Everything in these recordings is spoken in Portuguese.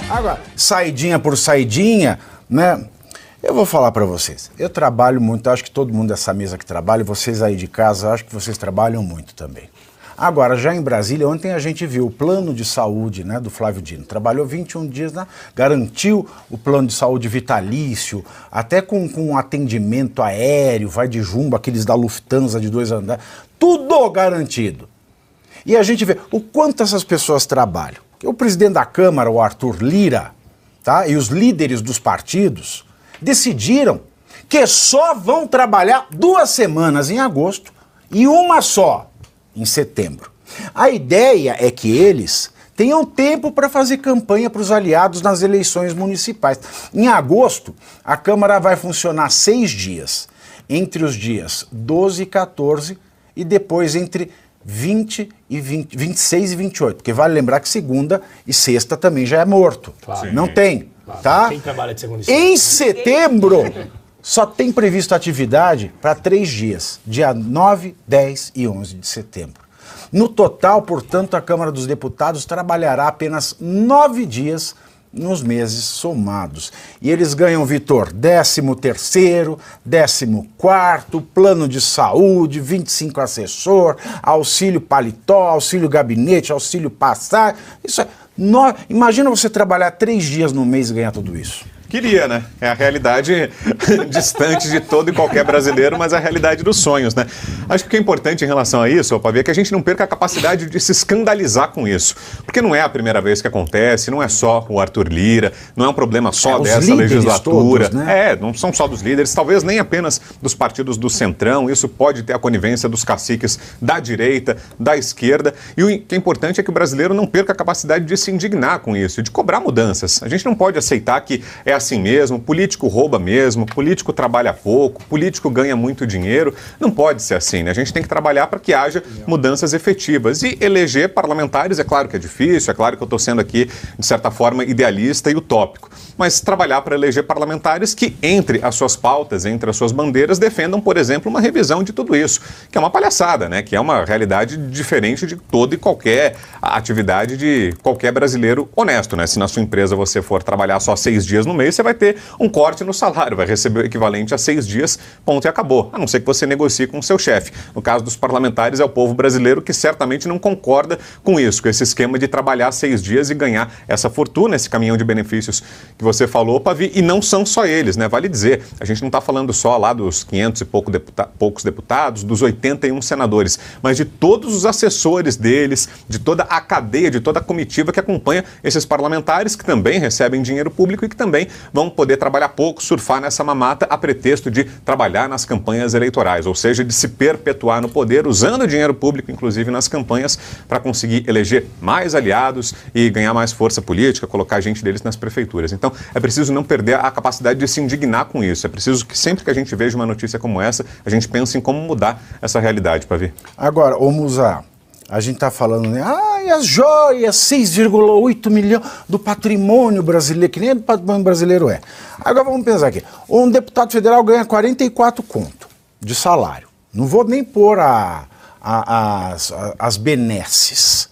Agora, saidinha por saidinha, né? Eu vou falar para vocês. Eu trabalho muito, acho que todo mundo dessa mesa que trabalha, vocês aí de casa, acho que vocês trabalham muito também. Agora, já em Brasília, ontem a gente viu o plano de saúde, né, do Flávio Dino. Trabalhou 21 dias, né, garantiu o plano de saúde vitalício, até com atendimento aéreo, vai de jumbo, aqueles da Lufthansa de 2 andares, tudo garantido. E a gente vê o quanto essas pessoas trabalham. O presidente da Câmara, o Arthur Lira, tá, e os líderes dos partidos decidiram que só vão trabalhar 2 semanas em agosto e uma só em setembro. A ideia é que eles tenham tempo para fazer campanha para os aliados nas eleições municipais. Em agosto, a Câmara vai funcionar 6 dias, entre os dias 12 e 14 e depois entre 26 e 28, porque vale lembrar que segunda e sexta também já é morto. Claro. Não tem, claro. Tá? Quem trabalha de segunda e sexta? Em setembro, só tem previsto atividade para 3 dias, dia 9, 10 e 11 de setembro. No total, portanto, a Câmara dos Deputados trabalhará apenas 9 dias nos meses somados. E eles ganham, Vitor, 13º, 14º, plano de saúde, 25 assessor, auxílio paletó, auxílio gabinete, auxílio passar. Isso é... Imagina você trabalhar 3 dias no mês e ganhar tudo isso. Queria, né? É a realidade distante de todo e qualquer brasileiro, mas é a realidade dos sonhos, né? Acho que o que é importante em relação a isso, Pavê, é que a gente não perca a capacidade de se escandalizar com isso. Porque não é a primeira vez que acontece, não é só o Arthur Lira, não é um problema só dessa legislatura. Todos, né? Não são só dos líderes, talvez nem apenas dos partidos do Centrão, isso pode ter a conivência dos caciques da direita, da esquerda. E o que é importante é que o brasileiro não perca a capacidade de se indignar com isso, de cobrar mudanças. A gente não pode aceitar que é assim mesmo, político rouba mesmo, político trabalha pouco, político ganha muito dinheiro. Não pode ser assim, né? A gente tem que trabalhar para que haja mudanças efetivas. E eleger parlamentares, é claro que é difícil, é claro que eu estou sendo aqui, de certa forma, idealista e utópico. Mas trabalhar para eleger parlamentares que, entre as suas pautas, entre as suas bandeiras, defendam, por exemplo, uma revisão de tudo isso, que é uma palhaçada, né? Que é uma realidade diferente de toda e qualquer atividade de qualquer brasileiro honesto, né? Se na sua empresa você for trabalhar só 6 dias no mês, você vai ter um corte no salário, vai receber o equivalente a 6 dias, ponto e acabou. A não ser que você negocie com o seu chefe. No caso dos parlamentares, é o povo brasileiro que certamente não concorda com isso, com esse esquema de trabalhar 6 dias e ganhar essa fortuna, esse caminhão de benefícios que você falou, Pavi, e não são só eles, né? Vale dizer, a gente não está falando só lá dos 500 e poucos deputados, dos 81 senadores, mas de todos os assessores deles, de toda a cadeia, de toda a comitiva que acompanha esses parlamentares, que também recebem dinheiro público e que também vão poder trabalhar pouco, surfar nessa mamata a pretexto de trabalhar nas campanhas eleitorais, ou seja, de se perpetuar no poder, usando dinheiro público, inclusive nas campanhas, para conseguir eleger mais aliados e ganhar mais força política, colocar gente deles nas prefeituras. Então, é preciso não perder a capacidade de se indignar com isso. É preciso que sempre que a gente veja uma notícia como essa, a gente pense em como mudar essa realidade, Pavi. Agora, ô Musa, a gente está falando, né? E as joias, 6,8 milhões do patrimônio brasileiro, que nem do patrimônio brasileiro é. Agora vamos pensar aqui. Um deputado federal ganha 44 conto de salário. Não vou nem pôr as benesses.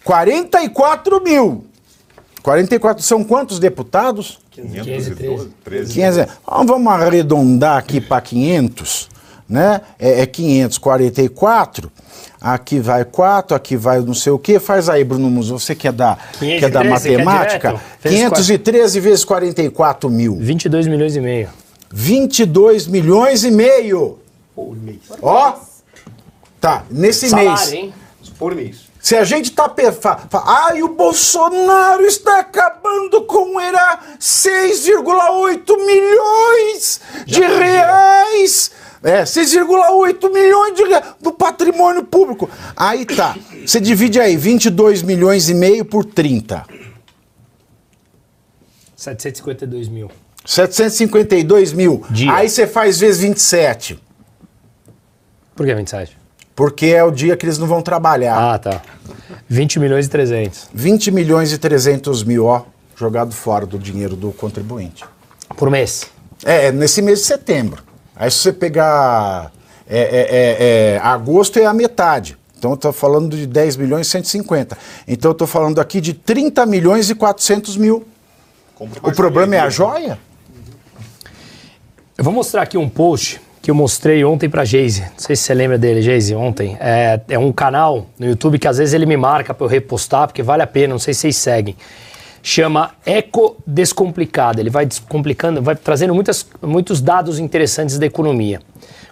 44 mil. 44 são quantos deputados? 513. 500. Vamos arredondar aqui para 500, né? É 544. Aqui vai 4, aqui vai não sei o quê. Faz aí, Bruno Musa, você que é da matemática. 513 vezes 44 mil. 22 milhões e meio. 22 milhões e meio. Por mês. Ó, tá, nesse Salário, mês. Hein? Por mês. Se a gente tá... o Bolsonaro está acabando com 6,8 milhões de reais. 6,8 milhões de reais do patrimônio público. Aí tá, você divide aí 22 milhões e meio por 30. 752 mil. 752 mil. Dia. Aí você faz vezes 27. Por que 27? Porque é o dia que eles não vão trabalhar. Ah, tá. 20 milhões e 300. 20 milhões e 300 mil, ó, jogado fora do dinheiro do contribuinte. Por mês? Nesse mês de setembro. Aí se você pegar Agosto é a metade. Então, eu estou falando de 10 milhões e 150. Então, eu estou falando aqui de 30 milhões e 400 mil. O problema é a joia? Eu vou mostrar aqui um post que eu mostrei ontem pra Geise. Não sei se você lembra dele, Geise, ontem. É um canal no YouTube que às vezes ele me marca pra eu repostar, porque vale a pena, não sei se vocês seguem. Chama Eco Descomplicada. Ele vai descomplicando, vai trazendo muitos dados interessantes da economia.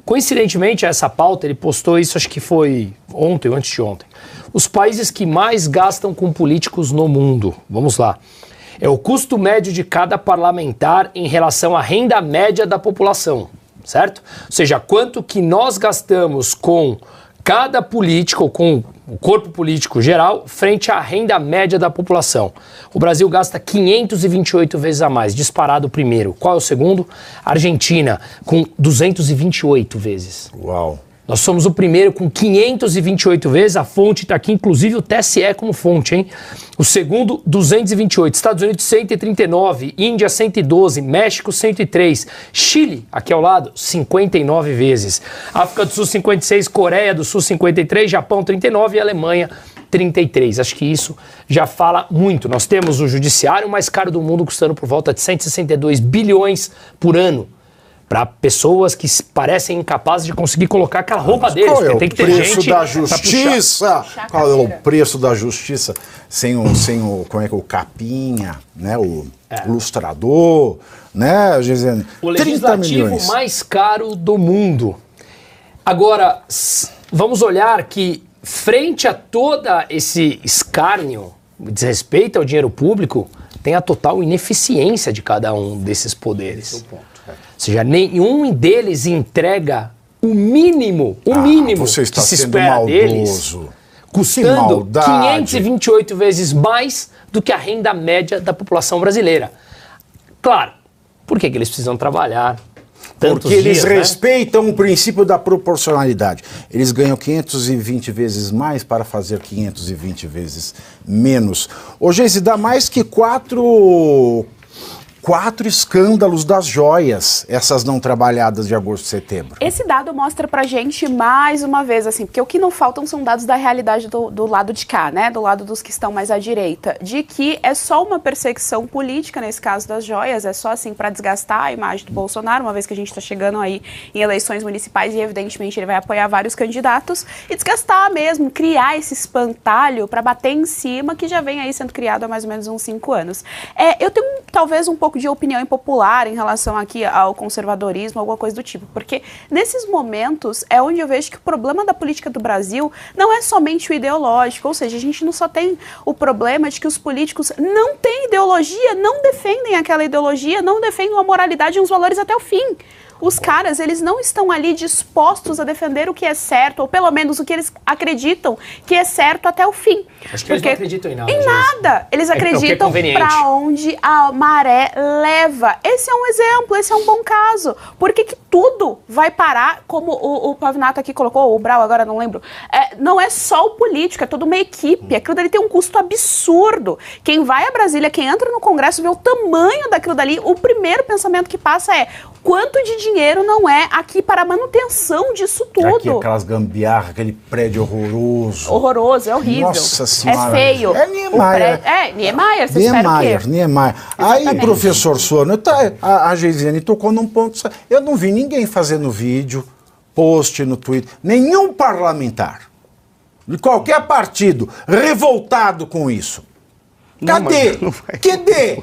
Coincidentemente, essa pauta, ele postou isso, acho que foi ontem ou antes de ontem. Os países que mais gastam com políticos no mundo. Vamos lá. É o custo médio de cada parlamentar em relação à renda média da população, certo? Ou seja, quanto que nós gastamos com cada político, ou com o corpo político geral, frente à renda média da população. O Brasil gasta 528 vezes a mais, disparado o primeiro. Qual é o segundo? Argentina, com 228 vezes. Uau! Nós somos o primeiro com 528 vezes, a fonte está aqui, inclusive o TSE como fonte, hein? O segundo, 228, Estados Unidos 139, Índia 112, México 103, Chile, aqui ao lado, 59 vezes, África do Sul 56, Coreia do Sul 53, Japão 39 e Alemanha 33. Acho que isso já fala muito. Nós temos o judiciário mais caro do mundo, custando por volta de 162 bilhões por ano. Para pessoas que parecem incapazes de conseguir colocar aquela roupa deles. Qual é o tem que ter preço gente da justiça? Qual é o preço da justiça sem o como é que o capinha, né? O lustrador, né, Gisele? O legislativo mais caro do mundo. Agora, vamos olhar que frente a todo esse escárnio, desrespeito ao dinheiro público, tem a total ineficiência de cada um desses poderes. Esse é o ponto. Ou seja, nenhum deles entrega o mínimo você está que se sendo espera maldoso. deles, custando 528 vezes mais do que a renda média da população brasileira. Claro, por que eles precisam trabalhar tantos Porque eles dias, respeitam o princípio da proporcionalidade. Eles ganham 520 vezes mais para fazer 520 vezes menos. Hoje se dá mais que quatro escândalos das joias, essas não trabalhadas de agosto e setembro. Esse dado mostra pra gente mais uma vez, assim, porque o que não faltam são dados da realidade do lado de cá, né, do lado dos que estão mais à direita, de que é só uma perseguição política, nesse caso das joias, é só assim pra desgastar a imagem do Bolsonaro, uma vez que a gente tá chegando aí em eleições municipais e evidentemente ele vai apoiar vários candidatos, e desgastar mesmo, criar esse espantalho pra bater em cima, que já vem aí sendo criado há mais ou menos uns 5 anos. Eu tenho talvez um pouco de opinião impopular em relação aqui ao conservadorismo, alguma coisa do tipo, porque nesses momentos é onde eu vejo que o problema da política do Brasil não é somente o ideológico, ou seja, a gente não só tem o problema de que os políticos não têm ideologia, não defendem aquela ideologia, não defendem a moralidade e os valores até o fim. Os caras, eles não estão ali dispostos a defender o que é certo, ou pelo menos o que eles acreditam que é certo até o fim. Acho que eles não acreditam em nada. Em nada. Eles acreditam para onde a maré leva. Esse é um exemplo, esse é um bom caso. Porque que tudo vai parar, como o Pavinato aqui colocou, o Brau agora não lembro, não é só o político, é toda uma equipe. Aquilo dali tem um custo absurdo. Quem vai a Brasília, quem entra no Congresso, vê o tamanho daquilo dali, o primeiro pensamento que passa é: quanto de dinheiro não é aqui para a manutenção disso tudo? Aqui aquelas gambiarras, aquele prédio horroroso. Horroroso, é horrível. Nossa Senhora. É feio. É Niemeyer. Niemeyer, você espera o quê? Niemeyer. Aí, professor Suano, a Geisiane tocou num ponto. Eu não vi ninguém fazendo vídeo, post no Twitter, nenhum parlamentar de qualquer partido revoltado com isso. Cadê? Cadê?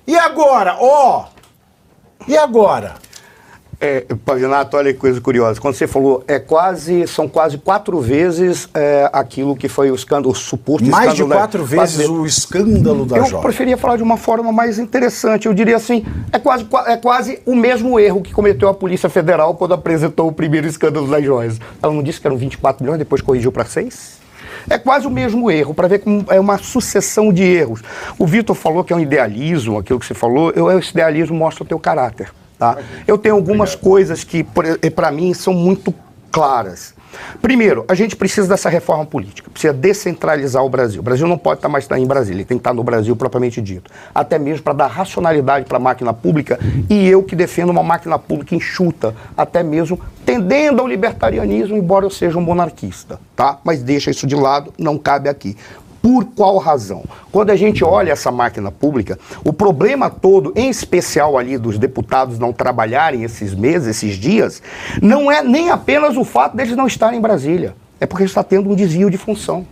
E agora? E agora? Pavinato, olha que coisa curiosa. Quando você falou, são quase 4 vezes aquilo que foi o escândalo, o suposto mais escândalo. Mais de 4 vezes o escândalo da joia. Eu preferia falar de uma forma mais interessante. Eu diria assim, é quase o mesmo erro que cometeu a Polícia Federal quando apresentou o primeiro escândalo das joias. Ela não disse que eram 24 milhões, depois corrigiu para 6? É quase o mesmo erro, para ver como é uma sucessão de erros. O Vitor falou que é um idealismo, aquilo que você falou, esse idealismo mostra o teu caráter. Tá? Eu tenho algumas coisas que, para mim, são muito claras. Primeiro, a gente precisa dessa reforma política, precisa descentralizar o Brasil. O Brasil não pode estar mais em Brasília, ele tem que estar no Brasil propriamente dito. Até mesmo para dar racionalidade para a máquina pública, e eu que defendo uma máquina pública enxuta, até mesmo tendendo ao libertarianismo, embora eu seja um monarquista, tá? Mas deixa isso de lado, não cabe aqui. Por qual razão? Quando a gente olha essa máquina pública, o problema todo, em especial ali dos deputados não trabalharem esses meses, esses dias, não é nem apenas o fato deles não estarem em Brasília, é porque está tendo um desvio de função.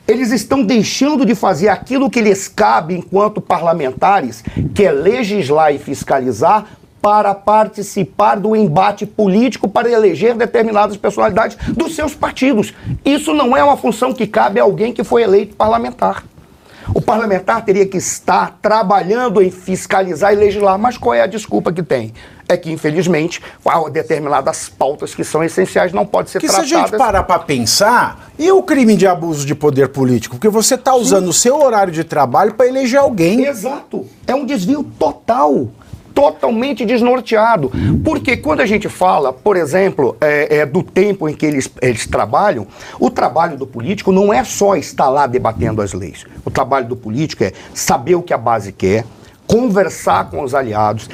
Eles estão deixando de fazer aquilo que lhes cabe enquanto parlamentares, que é legislar e fiscalizar, para participar do embate político para eleger determinadas personalidades dos seus partidos. Isso não é uma função que cabe a alguém que foi eleito parlamentar. O parlamentar teria que estar trabalhando em fiscalizar e legislar, mas qual é a desculpa que tem? É que, infelizmente, determinadas pautas que são essenciais não podem ser tratadas... Se a gente parar para pensar, e o crime de abuso de poder político? Porque você está usando o seu horário de trabalho para eleger alguém. Exato. É um desvio total. Totalmente desnorteado. Porque quando a gente fala, por exemplo, do tempo em que eles trabalham, o trabalho do político não é só estar lá debatendo as leis. O trabalho do político é saber o que a base quer, conversar com os aliados,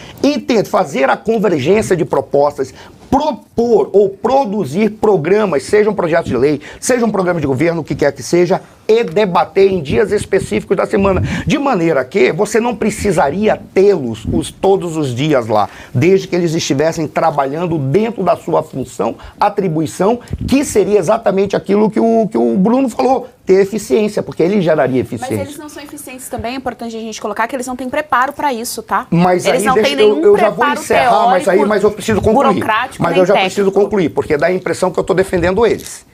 fazer a convergência de propostas, propor ou produzir programas, sejam projetos de lei, sejam programas de governo, o que quer que seja, e debater em dias específicos da semana. De maneira que você não precisaria tê-los todos os dias lá, desde que eles estivessem trabalhando dentro da sua função, atribuição, que seria exatamente aquilo que o Bruno falou, ter eficiência, porque ele geraria eficiência. Mas eles não são eficientes também, é importante a gente colocar que eles não têm preparo para isso, tá? Mas eles aí, não têm nenhum eu já vou preparo encerrar, mas eu preciso concluir. Burocrático, mas nem eu já técnico. preciso concluir, porque dá a impressão que eu estou defendendo eles.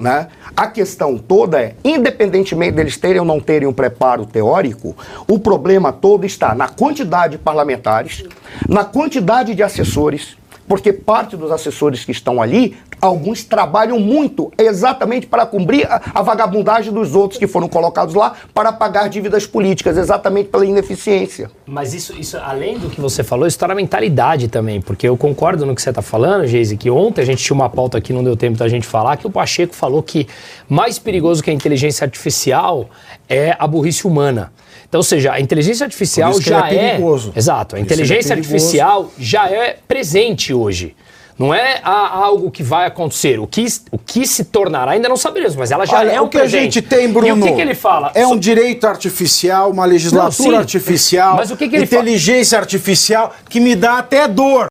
Né? A questão toda é, independentemente deles terem ou não terem um preparo teórico, o problema todo está na quantidade de parlamentares, na quantidade de assessores, porque parte dos assessores que estão ali, alguns trabalham muito exatamente para cumprir a vagabundagem dos outros que foram colocados lá para pagar dívidas políticas, exatamente pela ineficiência. Mas isso, além do que você falou, isso está na mentalidade também, porque eu concordo no que você está falando, Geise, que ontem a gente tinha uma pauta aqui, não deu tempo da gente falar, que o Pacheco falou que mais perigoso que a inteligência artificial é a burrice humana. Então, ou seja, a inteligência artificial já é perigoso. Exato, a inteligência artificial já é presente hoje. Não é algo que vai acontecer. O que se tornará, ainda não saberemos, mas ela já é um presente. O que a gente tem, Bruno, e o que ele fala? É um direito artificial, uma legislatura artificial, mas o que ele inteligência artificial, que me dá até dor.